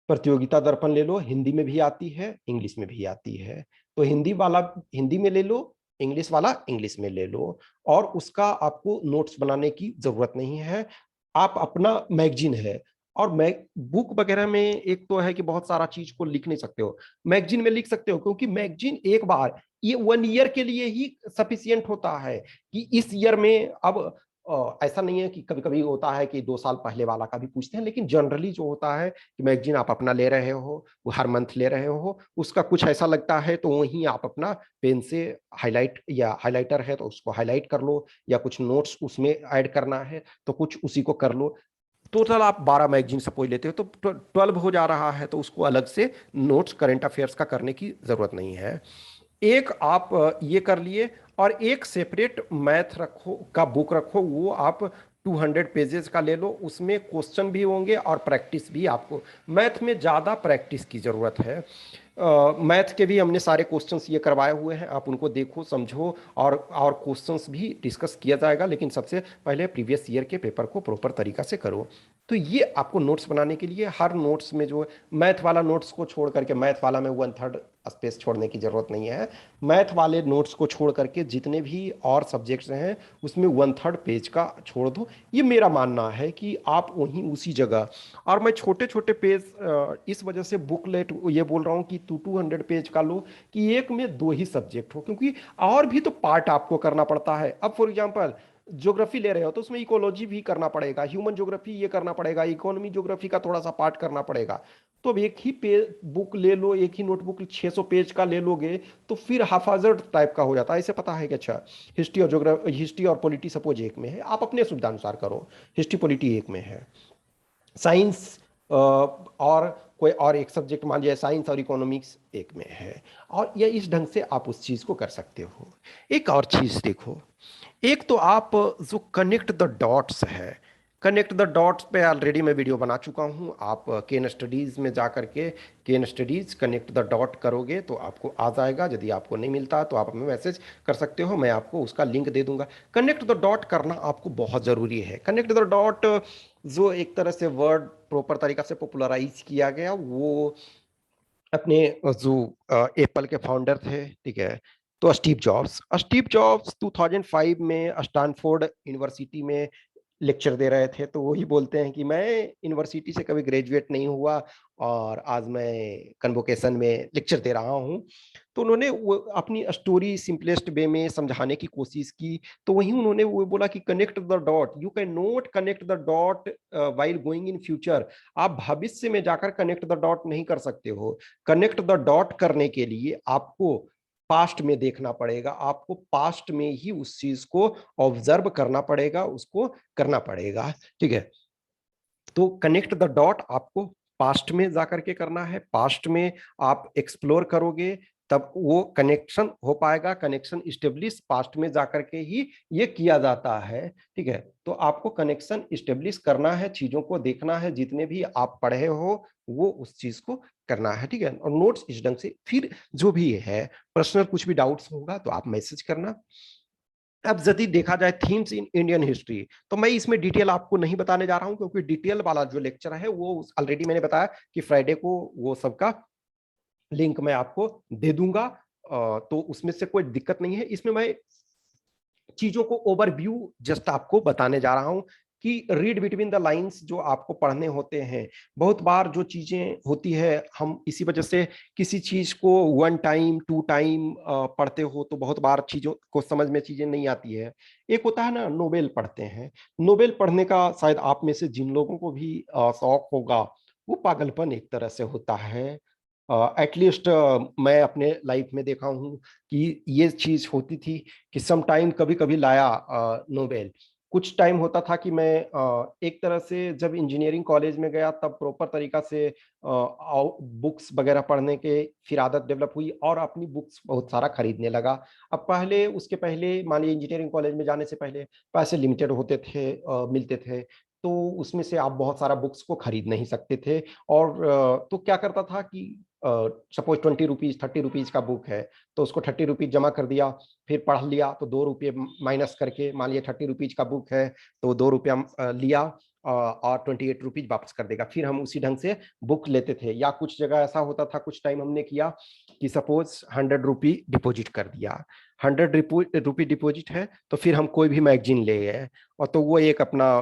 प्रतियोगिता दर्पण ले लो, हिंदी में भी आती है, इंग्लिश में भी आती है। तो हिंदी वाला हिंदी में ले लो, इंग्लिश वाला इंग्लिश में ले लो, और उसका आपको नोट्स बनाने की जरूरत नहीं है। आप अपना मैगजीन है, और बुक वगैरह में एक तो है कि बहुत सारा चीज को लिख नहीं सकते हो, मैगजीन में लिख सकते हो, क्योंकि मैगजीन एक बार ये 1 ईयर के लिए ही सफिशियंट होता है कि इस ईयर में। अब ऐसा नहीं है कि कभी कभी होता है कि 2 साल पहले वाला का भी पूछते हैं, लेकिन जनरली जो होता है कि मैगजीन आप अपना ले रहे हो, वो हर मंथ ले रहे हो, उसका कुछ ऐसा लगता है तो वहीं आप अपना पेन से हाईलाइट, या हाईलाइटर है तो उसको हाईलाइट कर लो, या कुछ नोट्स उसमें ऐड करना है तो कुछ उसी को कर लो। टोटल आप 12 मैगजीन सपोज लेते हो तो 12 हो जा रहा है, तो उसको अलग से नोट्स करंट अफेयर्स का करने की जरूरत नहीं है। एक आप ये कर लिए, और एक सेपरेट मैथ रखो का बुक रखो, वो आप 200 पेजेस का ले लो। उसमें क्वेश्चन भी होंगे और प्रैक्टिस भी। आपको मैथ में ज़्यादा प्रैक्टिस की ज़रूरत है। मैथ के भी हमने सारे क्वेश्चंस ये करवाए हुए हैं, आप उनको देखो समझो, और क्वेश्चंस भी डिस्कस किया जाएगा, लेकिन सबसे पहले प्रीवियस ईयर के पेपर को प्रॉपर तरीका से करो। तो ये आपको नोट्स बनाने के लिए, हर नोट्स में जो मैथ वाला नोट्स को छोड़ करके, मैथ वाला में 1/3 स्पेस छोड़ने की जरूरत नहीं है। मैथ वाले नोट्स को छोड़ करके जितने भी और सब्जेक्ट्स हैं उसमें 1/3 पेज का छोड़ दो। ये मेरा मानना है कि आप वहीं उसी जगह, और मैं छोटे छोटे पेज इस वजह से बुकलेट ये बोल रहा हूँ कि 200 पेज का लो, कि एक में 2 ही सब्जेक्ट हो, क्योंकि और भी तो पार्ट आपको करना पड़ता है। अब फॉर एग्जांपल ज्योग्राफी ले रहे हो तो उसमें इकोलॉजी भी करना पड़ेगा, ह्यूमन ज्योग्राफी ये करना पड़ेगा, इकोनॉमी ज्योग्राफी का थोड़ा सा पार्ट करना पड़ेगा। तो अब एक ही पेज बुक ले लो, एक ही नोटबुक 600 पेज का ले लोगे तो फिर हाफाजर्ड टाइप का हो जाता है। इसे पता है कि अच्छा हिस्ट्री और ज्योग्राफी, हिस्ट्री और पॉलिटी सपोज एक में है, आप अपने सुविधा अनुसार करो, हिस्ट्री पॉलिटी एक में है, साइंस और कोई और एक सब्जेक्ट मान लिया साइंस और इकोनॉमिक्स एक में है, और ये इस ढंग से आप उस चीज को कर सकते हो। एक और चीज देखो, एक तो आप जो कनेक्ट द डॉट्स है, कनेक्ट द डॉट्स पे ऑलरेडी मैं वीडियो बना चुका हूँ। आप केन स्टडीज़ में जा करके केन स्टडीज़ कनेक्ट द डॉट करोगे तो आपको आ जाएगा। यदि आपको नहीं मिलता तो आप हमें मैसेज कर सकते हो, मैं आपको उसका लिंक दे दूंगा। कनेक्ट द डॉट करना आपको बहुत ज़रूरी है। कनेक्ट द डॉट जो एक तरह से वर्ड प्रॉपर तरीका से पॉपुलराइज किया गया, वो अपने जो एप्पल के फाउंडर थे, ठीक है, तो स्टीव जॉब्स 2005 में स्टैनफोर्ड यूनिवर्सिटी में लेक्चर दे रहे थे, तो वही बोलते हैं कि मैं यूनिवर्सिटी से कभी ग्रेजुएट नहीं हुआ और आज मैं कन्वोकेशन में लेक्चर दे रहा हूँ। तो उन्होंने वो अपनी स्टोरी सिंपलेस्ट वे में समझाने की कोशिश की। तो वहीं उन्होंने वो बोला कि connect the dot, you can not connect the dot while going in future. आप भविष्य में जाकर कनेक्ट द डॉट नहीं कर सकते हो। कनेक्ट द डॉट करने के लिए आपको पास्ट में देखना पड़ेगा, आपको पास्ट में ही उस चीज को ऑब्जर्व करना पड़ेगा, उसको करना पड़ेगा। ठीक है, तो कनेक्ट द डॉट आपको पास्ट में जाकर के करना है, पास्ट में आप एक्सप्लोर करोगे तब वो कनेक्शन हो पाएगा। कनेक्शन इस्टेब्लिश पास्ट में जाकर के ही ये किया जाता है। ठीक है, तो आपको कनेक्शन इस्टेब्लिश करना है, चीजों को देखना है, जितने भी आप पढ़े हो वो उस चीज को करना है। ठीक है, और नोट्स इस ढंग से, फिर जो भी है पर्सनल कुछ भी डाउट्स होगा तो आप मैसेज करना। अब यदि देखा जाए थीम्स इन इंडियन हिस्ट्री, तो मैं इसमें डिटेल आपको नहीं बताने जा रहा हूं, क्योंकि डिटेल वाला जो लेक्चर है वो ऑलरेडी मैंने बताया कि फ्राइडे को वो सबका लिंक मैं आपको दे दूंगा। तो उसमें से कोई दिक्कत नहीं है। इसमें मैं चीजों को ओवरव्यू जस्ट आपको बताने जा रहा हूं कि रीड बिटवीन द लाइंस जो आपको पढ़ने होते हैं। बहुत बार जो चीजें होती है, हम इसी वजह से किसी चीज को 1 टाइम 2 टाइम पढ़ते हो तो बहुत बार चीजों को समझ में चीजें नहीं आती है। एक होता है ना नोवेल पढ़ते हैं, नोवेल पढ़ने का शायद आप में से जिन लोगों को भी शौक होगा, वो पागलपन एक तरह से होता है। एटलीस्ट मैं अपने लाइफ में देखा हूँ कि ये चीज होती थी कि सम टाइम कभी कभी लाया नोवेल। कुछ टाइम होता था कि मैं एक तरह से जब इंजीनियरिंग कॉलेज में गया तब प्रॉपर तरीका से बुक्स वगैरह पढ़ने के फिर आदत डेवलप हुई और अपनी बुक्स बहुत सारा खरीदने लगा। अब पहले उसके पहले मान लीजिए इंजीनियरिंग कॉलेज में जाने से पहले पैसे लिमिटेड होते थे, मिलते थे, तो उसमें से आप बहुत सारा बुक्स को खरीद नहीं सकते थे। और तो क्या करता था कि सपोज 20 रुपीज 30 रुपीज का बुक है, तो उसको 30 रुपीज जमा कर दिया, फिर पढ़ लिया तो 2 रुपये माइनस करके, मान लिया 30 रुपीज का बुक है तो 2 रुपया लिया और 28 रुपीज वापस कर देगा। फिर हम उसी ढंग से बुक लेते थे। या कुछ जगह ऐसा होता था, कुछ टाइम हमने किया कि सपोज 100 रुपी डिपोजिट कर दिया, 100 रुपी डिपोजिट है तो फिर हम कोई भी मैगजीन ले गए, और तो वो एक अपना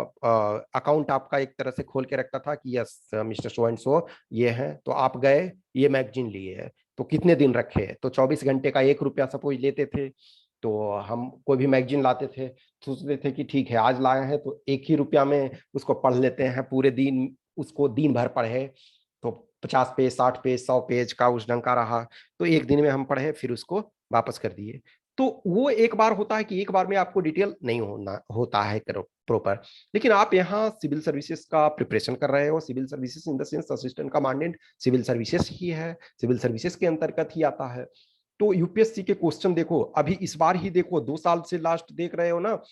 अकाउंट आपका एक तरह से खोल के रखता था कि yes mister so and so ये है, तो आप गए ये मैगजीन लिए है, तो कितने दिन रखे, तो 24 घंटे का 1 रुपया सपोज लेते थे। तो हम कोई भी मैगजीन लाते थे, सोचते थे कि ठीक है आज लाए हैं तो 1 ही रुपया में उसको पढ़ लेते हैं, पूरे दिन उसको दिन भर पढ़े तो 50 पेज 60 पेज 100 पेज का उस ढंग का रहा, तो एक दिन में हम पढ़े फिर उसको वापस कर दिए। तो वो एक बार होता है कि एक बार में आपको डिटेल नहीं होना होता है प्रॉपर। लेकिन आप यहाँ सिविल सर्विसेज का प्रिपरेशन कर रहे हो, civil services in the sense assistant commandant civil services ही है, सिविल सर्विसेज के अंतर्गत ही आता है। तो यूपीएससी के क्वेश्चन देखो, अभी इस बार ही देखो, 2 साल से लास्ट देख रहे हो ना,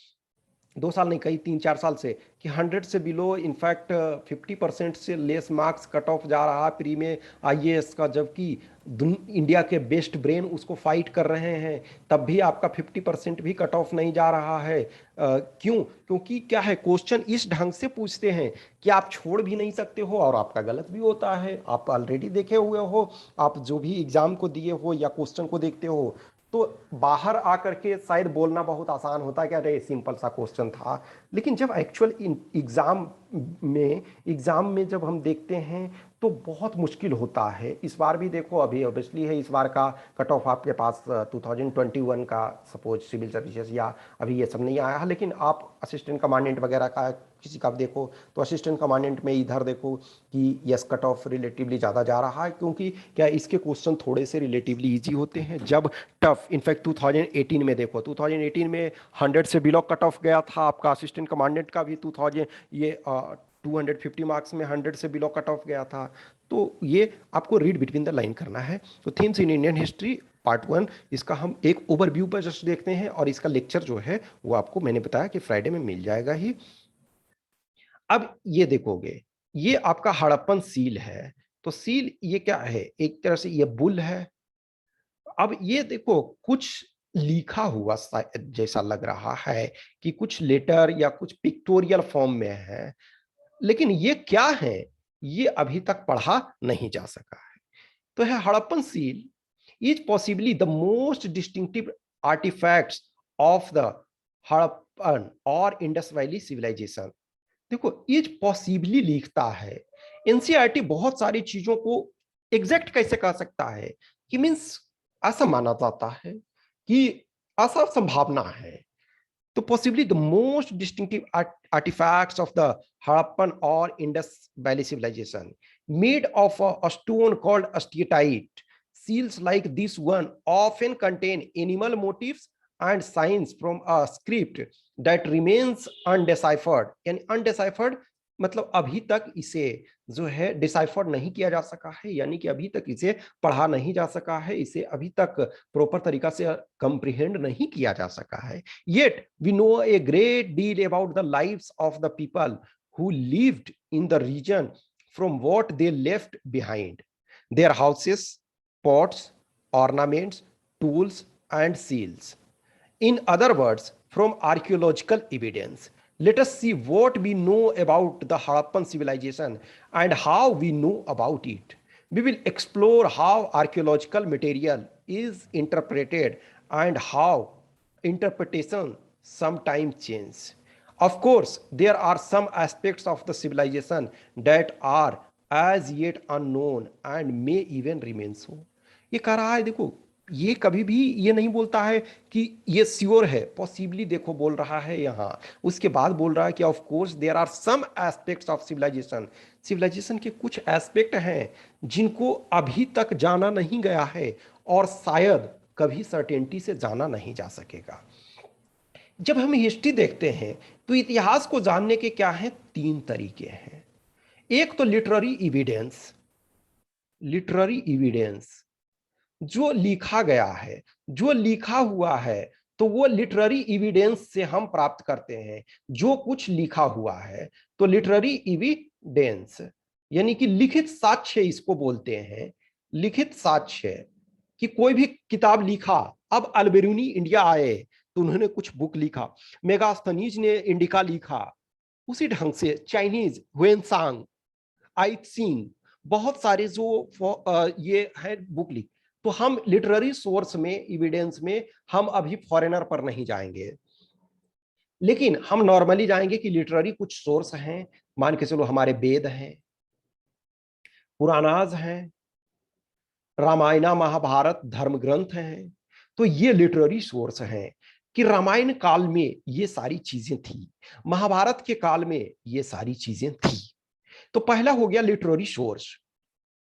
2 साल नहीं कई 3-4 साल से, कि 100 से बिलो, इनफैक्ट 50% से लेस मार्क्स कट ऑफ जा रहा है प्री में आईएएस का, जबकि इंडिया के बेस्ट ब्रेन उसको फाइट कर रहे हैं, तब भी आपका 50% भी कट ऑफ नहीं जा रहा है। क्यों? क्योंकि क्या है, क्वेश्चन इस ढंग से पूछते हैं कि आप छोड़ भी नहीं सकते हो और आपका गलत भी होता है। आप ऑलरेडी देखे हुए हो, आप जो भी एग्जाम को दिए हो या क्वेश्चन को देखते हो, तो बाहर आकर के शायद बोलना बहुत आसान होता है कि अरे सिंपल सा क्वेश्चन था, लेकिन जब एक्चुअल एग्जाम में जब हम देखते हैं तो बहुत मुश्किल होता है। इस बार भी देखो, अभी ऑब्वियसली है, इस बार का कट ऑफ आपके पास 2021 का सपोज सिविल सर्विसेज या अभी ये सब नहीं आया है, लेकिन आप असिस्टेंट कमांडेंट वगैरह का किसी का देखो तो असिस्टेंट कमांडेंट में इधर देखो कि यस कट ऑफ रिलेटिवली ज़्यादा जा रहा है, क्योंकि क्या इसके क्वेश्चन थोड़े से रिलेटिवली ईजी होते हैं जब टफ। इनफैक्ट 2018 में देखो, 2018 में 100 से बिलो कट ऑफ गया था आपका असिस्टेंट कमांडेंट का भी, 2000 ये 250 मार्क्स में 100 से बिलो कट ऑफ गया था। तो ये आपको रीड बिटवीन द लाइन करना है। तो themes in Indian history part 1, इसका हम एक ओवरव्यू पर जस्ट देखते हैं, और इसका लेक्चर जो है वो आपको मैंने बताया कि फ्राइडे में मिल जाएगा ही। अब ये देखोगे, ये आपका हड़प्पन सील है। तो सील ये क्या है, एक तरह से ये बुल है। अब ये देखो कुछ लिखा हुआ जैसा लग रहा है कि कुछ लेटर या कुछ पिक्टोरियल फॉर्म में है, लेकिन ये क्या है ये अभी तक पढ़ा नहीं जा सका है। तो है Harappan seal. Is possibly the most distinctive artefacts of the Harappan और इंडस वैली सिविलाइजेशन। देखो इज पॉसिबली लिखता है, एनसीईआरटी बहुत सारी चीजों को एग्जैक्ट कैसे कह सकता है कि मीन्स ऐसा माना जाता है कि ऐसा संभावना है। तो possibly the most distinctive artifacts of the Harappan or Indus Valley civilization made of a stone called steatite. Seals like this one often contain animal motifs and signs from a script that remains undeciphered. यानी undeciphered मतलब अभी तक इसे जो है decipher नहीं किया जा सका है, यानी कि अभी तक इसे पढ़ा नहीं जा सका है, इसे अभी तक प्रॉपर तरीका से कंप्रिहेंड नहीं किया जा सका है। Yet we know a great deal about the lives of the people who lived in the region from what they left behind. Their houses, pots, ornaments, tools, and seals. In other words, from archaeological evidence. Let us see what we know about the Harappan civilization and how we know about it. We will explore how archaeological material is interpreted and how interpretation sometimes change. Of course, there are some aspects of the civilization that are as yet unknown and may even remain so. ये कह रहा है देखो, ये कभी भी ये नहीं बोलता है कि ये श्योर है, पॉसिबली देखो बोल रहा है यहाँ, उसके बाद बोल रहा है कि of course there are some aspects of civilisation. Civilisation के कुछ एस्पेक्ट हैं जिनको अभी तक जाना नहीं गया है और शायद कभी सर्टेनिटी से जाना नहीं जा सकेगा। जब हम हिस्ट्री देखते हैं तो इतिहास को जानने के क्या हैं, तीन तरीके हैं। एक तो लिटरेरी एविडेंस, लिटरेरी एविडेंस जो लिखा गया है, जो लिखा हुआ है, तो वो लिटरेरी एविडेंस से हम प्राप्त करते हैं जो कुछ लिखा हुआ है। तो लिटरेरी एविडेंस यानी कि लिखित साक्ष्य इसको बोलते हैं, लिखित साक्ष्य कि कोई भी किताब लिखा। अब अल्बेरूनी इंडिया आए तो उन्होंने कुछ बुक लिखा, मेगास्थनीज ने इंडिका लिखा, उसी ढंग से चाइनीज हुएनसांग, आई सिंह, बहुत सारे जो ये है बुक लिख। तो हम लिटरेरी सोर्स में, एविडेंस में हम अभी फॉरेनर पर नहीं जाएंगे, लेकिन हम नॉर्मली जाएंगे कि लिटरेरी कुछ सोर्स हैं। मान के चलो हमारे वेद हैं, पुराणाज हैं, रामायण महाभारत धर्म ग्रंथ हैं। तो ये लिटरेरी सोर्स हैं कि रामायण काल में ये सारी चीजें थी, महाभारत के काल में ये सारी चीजें थी। तो पहला हो गया लिटरेरी सोर्स।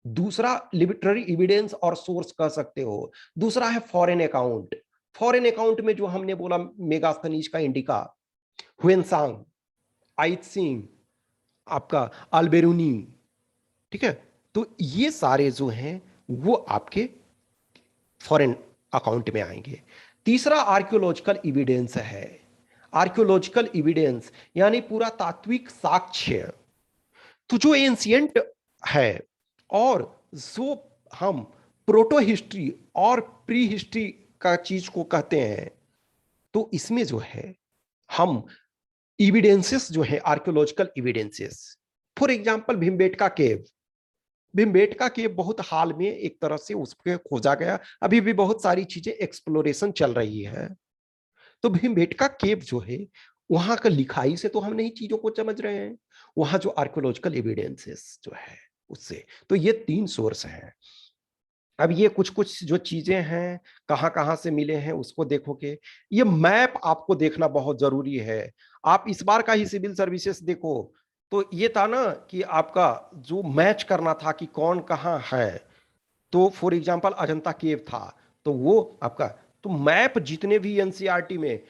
दूसरा लिटरेरी एविडेंस और सोर्स कह सकते हो। दूसरा है फॉरेन अकाउंट। फॉरेन अकाउंट में जो हमने बोला मेगास्थनीज का इंडिका, हुएनसांग, आई सिंह, आपका अल्बेरूनी, ठीक है। तो ये सारे जो हैं वो आपके फॉरेन अकाउंट में आएंगे। तीसरा आर्कियोलॉजिकल एविडेंस है। आर्कियोलॉजिकल एविडेंस यानी पूरा तात्विक साक्ष्य, तो जो एंशिएंट है और जो हम प्रोटो हिस्ट्री और प्री हिस्ट्री का चीज को कहते हैं, तो इसमें जो है हम एविडेंसेस जो है archaeological evidences, for example Bhimbetka cave. Bhimbetka cave बहुत हाल में एक तरह से उसके खोजा गया, अभी भी बहुत सारी चीजें एक्सप्लोरेशन चल रही है। तो भीमबेटका केव जो है वहां का लिखाई से तो हम नहीं चीजों को समझ रहे हैं, वहां जो आर्कियोलॉजिकल एविडेंसेस जो है उससे। तो ये तीन सोर्स हैं। अब ये कुछ कुछ जो चीजें हैं कहाँ कहाँ से मिले हैं उसको देखोगे। ये मैप आपको देखना बहुत जरूरी है। आप इस बार का ही सिविल सर्विसेज देखो तो ये था ना कि आपका जो मैच करना था कि कौन कहाँ है। तो फॉर एग्जांपल अजंता केव था, तो वो आपका, तो मैप जितने भी एनसीईआरटी में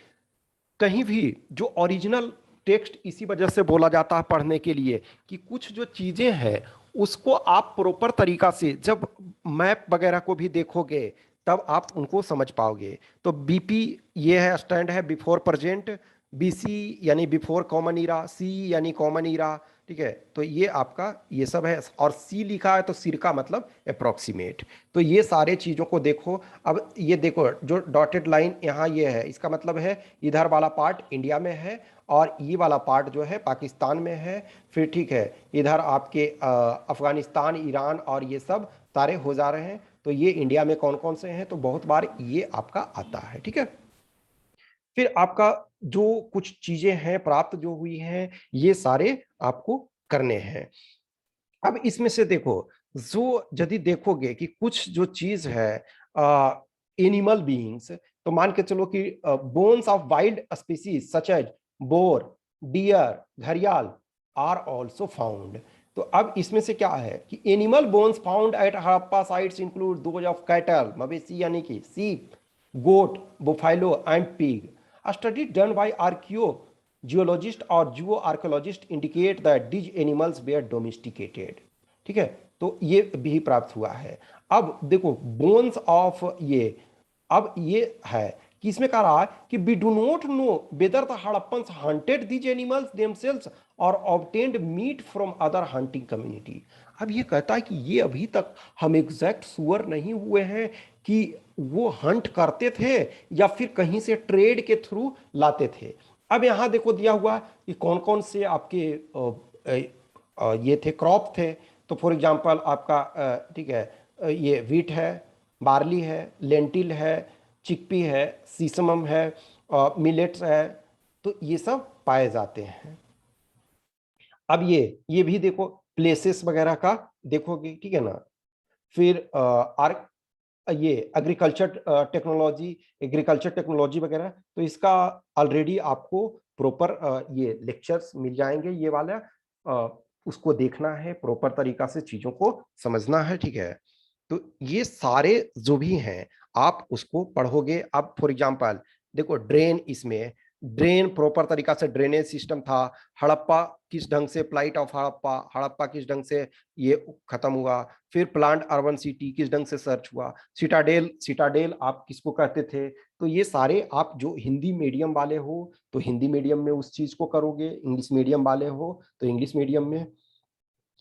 कहीं भी जो ओरिजिनल टेक्स्ट इसी वजह से बोला जाता है पढ़ने के लिए कि कुछ जो चीजें हैं उसको आप प्रॉपर तरीका से जब मैप वगैरह को भी देखोगे तब आप उनको समझ पाओगे। तो बीपी ये है, स्टैंड है बिफोर प्रेजेंट, बीसी यानी बिफोर कॉमन ईरा, सी यानी कॉमन ईरा, ठीक है। तो ये आपका ये सब है, और सी लिखा है तो सिर का मतलब अप्रोक्सीमेट। तो ये सारे चीज़ों को देखो। अब ये देखो जो डॉटेड लाइन यहाँ ये है, इसका मतलब है इधर वाला पार्ट इंडिया में है और ये वाला पार्ट जो है पाकिस्तान में है। फिर ठीक है, इधर आपके अफगानिस्तान, ईरान और ये सब सारे हो जा रहे हैं। तो ये इंडिया में कौन कौन से हैं, तो बहुत बार ये आपका आता है, ठीक है। फिर आपका जो कुछ चीजें हैं प्राप्त जो हुई हैं, ये सारे आपको करने हैं। अब इसमें से देखो, जो यदि देखोगे कि कुछ जो चीज है एनिमल बीइंग्स, तो मान के चलो कि bones of wild species such as boar, deer, घड़ियाल आर ऑल्सो फाउंड। तो अब इसमें से क्या है कि animal bones found at Harappa sites include those of cattle, मवेशी यानी कि sheep, goat, buffalo and pig. A study done by archaeogeologist or zooarchaeologist indicate that these animals were domesticated। ठीक है, तो ये भी प्राप्त हुआ है। अब देखो बोन्स ऑफ ये, अब ये है कि इसमें कह रहा है कि we do not know whether the Harappans hunted these animals themselves और obtained meat from other hunting community. अब ये कहता है कि ये अभी तक हम एग्जैक्ट श्योर नहीं हुए हैं कि वो हंट करते थे या फिर कहीं से ट्रेड के थ्रू लाते थे। अब यहां देखो दिया हुआ कि कौन कौन से आपके ये थे क्रॉप थे। तो फॉर एग्जांपल आपका ठीक है ये वीट है, बार्ली है, लेंटिल है, चिकपी है, सीसमम है, मिलेट्स है, तो ये सब पाए जाते हैं। अब ये भी देखो प्लेसेस वगैरह का देखोगे, ठीक है ना। फिर ये एग्रीकल्चर टेक्नोलॉजी वगैरह, तो इसका ऑलरेडी आपको प्रॉपर ये लेक्चर्स मिल जाएंगे, ये वाला उसको देखना है, प्रॉपर तरीका से चीजों को समझना है, ठीक है। तो ये सारे जो भी हैं आप उसको पढ़ोगे। अब फॉर एग्जांपल देखो ड्रेन, इसमें ड्रेन प्रॉपर तरीका से ड्रेनेज सिस्टम था। हड़प्पा किस ढंग से, प्लाइट ऑफ हड़प्पा, हड़प्पा किस ढंग से ये खत्म हुआ। फिर प्लांट अर्बन सिटी किस ढंग से सर्च हुआ। सिटाडेल, सिटाडेल आप किसको कहते थे। तो ये सारे आप जो हिंदी मीडियम वाले हो तो हिंदी मीडियम में उस चीज को करोगे, इंग्लिश मीडियम वाले हो तो इंग्लिश मीडियम में।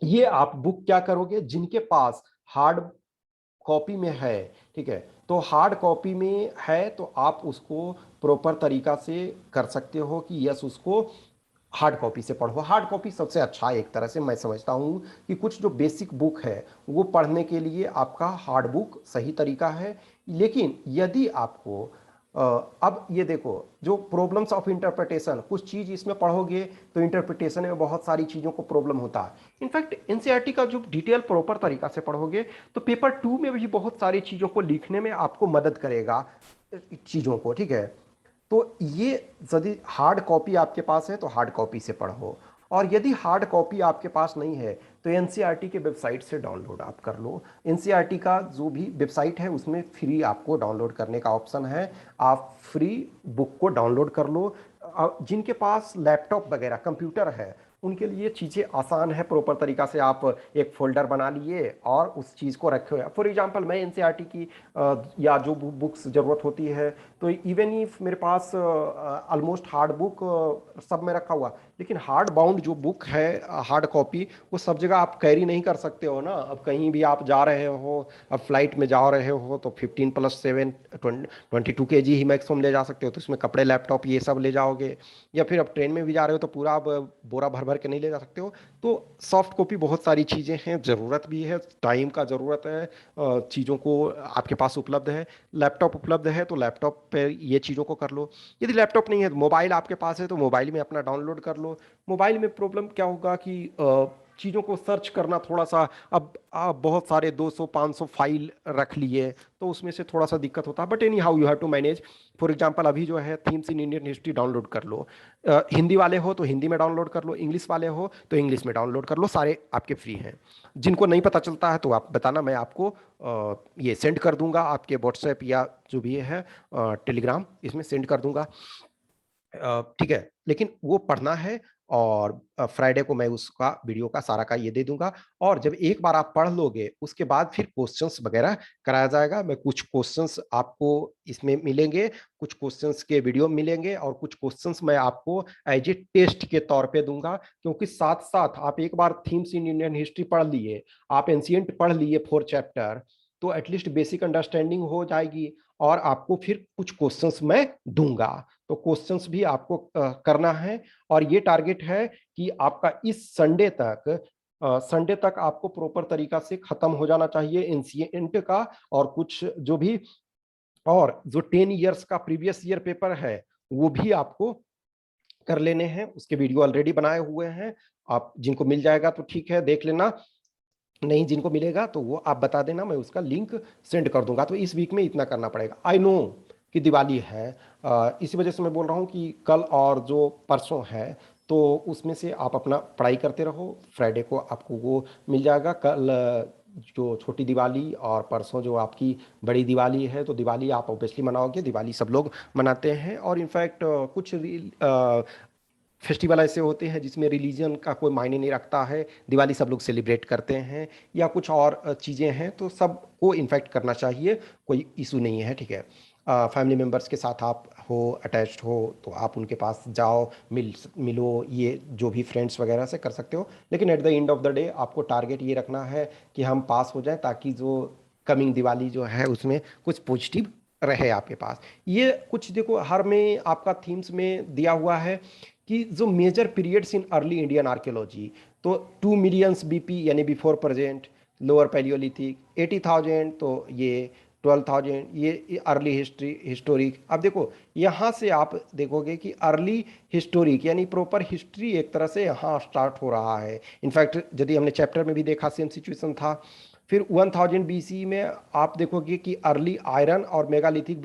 ये आप बुक क्या करोगे, जिनके पास हार्ड कॉपी में है, ठीक है, तो हार्ड कॉपी में है तो आप उसको प्रॉपर तरीका से कर सकते हो कि यस उसको हार्ड कॉपी से पढ़ो। हार्ड कॉपी सबसे अच्छा है एक तरह से, मैं समझता हूँ कि कुछ जो बेसिक बुक है वो पढ़ने के लिए आपका हार्ड बुक सही तरीका है। लेकिन यदि आपको अब ये देखो जो प्रॉब्लम्स ऑफ इंटरप्रिटेशन, कुछ चीज इसमें पढ़ोगे तो इंटरप्रिटेशन में बहुत सारी चीजों को प्रॉब्लम होता है। इनफैक्ट एनसीईआरटी का जो डिटेल प्रॉपर तरीका से पढ़ोगे तो पेपर 2 में भी बहुत सारी चीजों को लिखने में आपको मदद करेगा चीजों को, ठीक है। तो ये यदि हार्ड कॉपी आपके पास है तो हार्ड कॉपी से पढ़ो, और यदि हार्ड कॉपी आपके पास नहीं है तो एनसीईआरटी के वेबसाइट से डाउनलोड आप कर लो। एनसीईआरटी का जो भी वेबसाइट है उसमें फ्री आपको डाउनलोड करने का ऑप्शन है, आप फ्री बुक को डाउनलोड कर लो। जिनके पास लैपटॉप वगैरह कंप्यूटर है उनके लिए चीज़ें आसान है, प्रॉपर तरीका से आप एक फोल्डर बना लिए और उस चीज़ को रखे। फॉर एग्जांपल मैं एनसीईआरटी की या जो बुक्स ज़रूरत होती है तो इवन इफ मेरे पास ऑलमोस्ट हार्ड बुक सब में रखा हुआ, लेकिन हार्ड बाउंड जो बुक है हार्ड कॉपी वो सब जगह आप कैरी नहीं कर सकते हो ना। अब कहीं भी आप जा रहे हो, अब फ्लाइट में जा रहे हो तो 15+7 22 kg ही मैक्सिमम ले जा सकते हो, तो उसमें कपड़े, लैपटॉप ये सब ले जाओगे। या फिर अब ट्रेन में भी जा रहे हो तो पूरा अब बोरा भर भर के नहीं ले जा सकते हो। तो सॉफ्ट कॉपी बहुत सारी चीज़ें हैं, ज़रूरत भी है, टाइम का ज़रूरत है, चीज़ों को आपके पास उपलब्ध है। लैपटॉप उपलब्ध है तो लैपटॉप पे ये चीज़ों को कर लो। यदि लैपटॉप नहीं है तो मोबाइल आपके पास है तो मोबाइल में अपना डाउनलोड कर लो। मोबाइल में प्रॉब्लम क्या होगा कि चीज़ों को सर्च करना थोड़ा सा, अब आप बहुत सारे 200-500 फाइल रख लिए तो उसमें से थोड़ा सा दिक्कत होता है, but any how you have to manage. For example अभी जो है themes in Indian history download कर लो। हिंदी वाले हो तो हिंदी में डाउनलोड कर लो, इंग्लिश वाले हो तो इंग्लिश में डाउनलोड कर लो, सारे आपके फ्री हैं। जिनको नहीं पता चलता है तो आप बताना, मैं आपको ये सेंड कर दूंगा आपके व्हाट्सएप या जो भी है टेलीग्राम, इसमें सेंड कर दूंगा, ठीक है। लेकिन वो पढ़ना है और फ्राइडे को मैं उसका वीडियो का सारा का ये दे दूंगा। और जब एक बार आप पढ़ लोगे उसके बाद फिर क्वेश्चंस वगैरह कराया जाएगा। मैं कुछ क्वेश्चंस आपको इसमें मिलेंगे, कुछ क्वेश्चंस के वीडियो मिलेंगे और कुछ क्वेश्चंस मैं आपको एज ए टेस्ट के तौर पे दूंगा, क्योंकि साथ साथ आप एक बार थीम्स इन इंडियन हिस्ट्री पढ़ लिए, आप एंशिएंट पढ़ लिए 4 चैप्टर, तो एटलीस्ट बेसिक अंडरस्टैंडिंग हो जाएगी। और आपको फिर कुछ क्वेश्चंस मैं दूंगा, तो क्वेश्चंस भी आपको करना है। और ये टारगेट है कि आपका इस संडे तक संडे तक आपको प्रॉपर तरीका से खत्म हो जाना चाहिए एंशिएंट का, और कुछ जो भी, और जो 10 इयर्स का प्रीवियस ईयर पेपर है वो भी आपको कर लेने हैं। उसके वीडियो ऑलरेडी बनाए हुए हैं, आप जिनको मिल जाएगा तो ठीक है देख लेना, नहीं जिनको मिलेगा तो वो आप बता देना, मैं उसका लिंक सेंड कर दूंगा। तो इस वीक में इतना करना पड़ेगा। आई नो कि दिवाली है, इसी वजह से मैं बोल रहा हूँ कि कल और जो परसों है तो उसमें से आप अपना पढ़ाई करते रहो। फ्राइडे को आपको वो मिल जाएगा। कल जो छोटी दिवाली और परसों जो आपकी बड़ी दिवाली है, तो दिवाली आप ऑब्वियसली मनाओगे, दिवाली सब लोग मनाते हैं। और इनफैक्ट कुछ फेस्टिवल ऐसे होते हैं जिसमें रिलीजन का कोई मायने नहीं रखता है, दिवाली सब लोग सेलिब्रेट करते हैं, या कुछ और चीज़ें हैं, तो सबको इन्फैक्ट करना चाहिए, कोई इशू नहीं है, ठीक है। फैमिली मेम्बर्स के साथ आप हो, अटैच्ड हो, तो आप उनके पास जाओ, मिलो, ये जो भी फ्रेंड्स वगैरह से कर सकते हो। लेकिन at the end of the day आपको टारगेट ये रखना है कि हम पास हो जाएं, ताकि जो कमिंग दिवाली जो है उसमें कुछ पॉजिटिव रहे आपके पास। ये कुछ देखो हर में आपका थीम्स में दिया हुआ है कि जो major periods in early Indian archaeology, तो 2 मिलियंस बीपी यानी बिफोर प्रेजेंट, लोअर पैलियोलिथिक 80,000, तो ये 12,000, ये अर्ली हिस्टोरिक। अब देखो यहाँ से आप देखोगे कि अर्ली हिस्टोरिक यानी प्रॉपर हिस्ट्री एक तरह से यहाँ स्टार्ट हो रहा है। इनफैक्ट यदि हमने चैप्टर में भी देखा सेम सिचुएशन था। फिर 1000 बीसी में आप देखोगे कि अर्ली आयरन और मेगालिथिक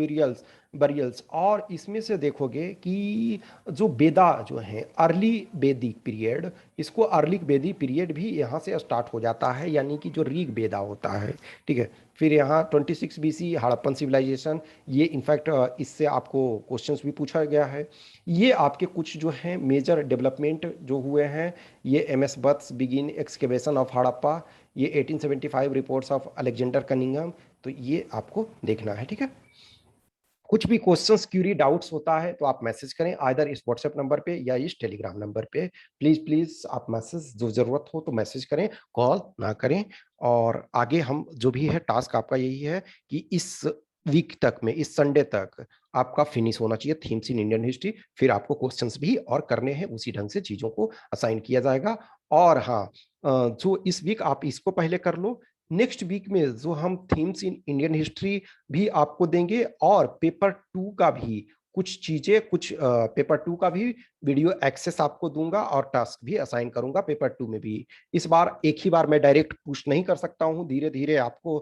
बरियल्स, और इसमें से देखोगे कि जो वेदा जो है अर्ली वैदिक पीरियड, इसको अर्ली वैदिक पीरियड भी यहाँ से स्टार्ट हो जाता है, यानी कि जो ऋग वेदा होता है, ठीक है। फिर यहाँ 26 बीसी हड़प्पन सिविलाइजेशन, ये इनफैक्ट इससे आपको क्वेश्चंस भी पूछा गया है। ये आपके कुछ जो हैं मेजर डेवलपमेंट जो हुए हैं, ये MS Vats begin excavation of Harappa, ये 1875 रिपोर्ट्स ऑफ अलेक्जेंडर कनिंगम, तो ये आपको देखना है, ठीक है। कुछ भी क्वेश्चंस क्यूरी डाउट्स होता है तो आप मैसेज करें, आइदर इस व्हाट्सएप नंबर पे या इस टेलीग्राम नंबर पे। प्लीज प्लीज आप मैसेज, जो जरूरत हो तो मैसेज करें, कॉल ना करें। और आगे हम जो भी है टास्क आपका यही है कि इस वीक तक में, इस संडे तक आपका फिनिश होना चाहिए थीम्स इन इंडियन हिस्ट्री। फिर आपको क्वेश्चंस भी और करने हैं, उसी ढंग से चीजों को असाइन किया जाएगा। और हाँ, जो इस वीक आप इसको पहले कर लो, नेक्स्ट वीक में जो हम थीम्स इन इंडियन हिस्ट्री भी आपको देंगे, और पेपर 2 का भी कुछ चीजें, कुछ पेपर 2 का भी वीडियो एक्सेस आपको दूंगा, और टास्क भी असाइन करूंगा पेपर 2 में भी। इस बार एक ही बार मैं डायरेक्ट पुश नहीं कर सकता हूं, धीरे धीरे आपको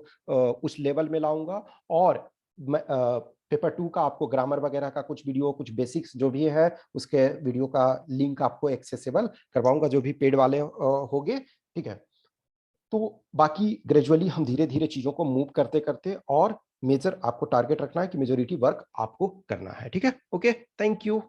उस लेवल में लाऊंगा। और पेपर 2 का आपको ग्रामर वगैरह का कुछ वीडियो, कुछ बेसिक्स जो भी है उसके वीडियो का लिंक आपको एक्सेसिबल करवाऊंगा, जो भी पेड वाले होंगे, ठीक है। तो बाकी ग्रेजुअली हम धीरे धीरे चीजों को मूव करते करते, और मेजर आपको टारगेट रखना है कि मेजोरिटी वर्क आपको करना है, ठीक है। Okay, thank you.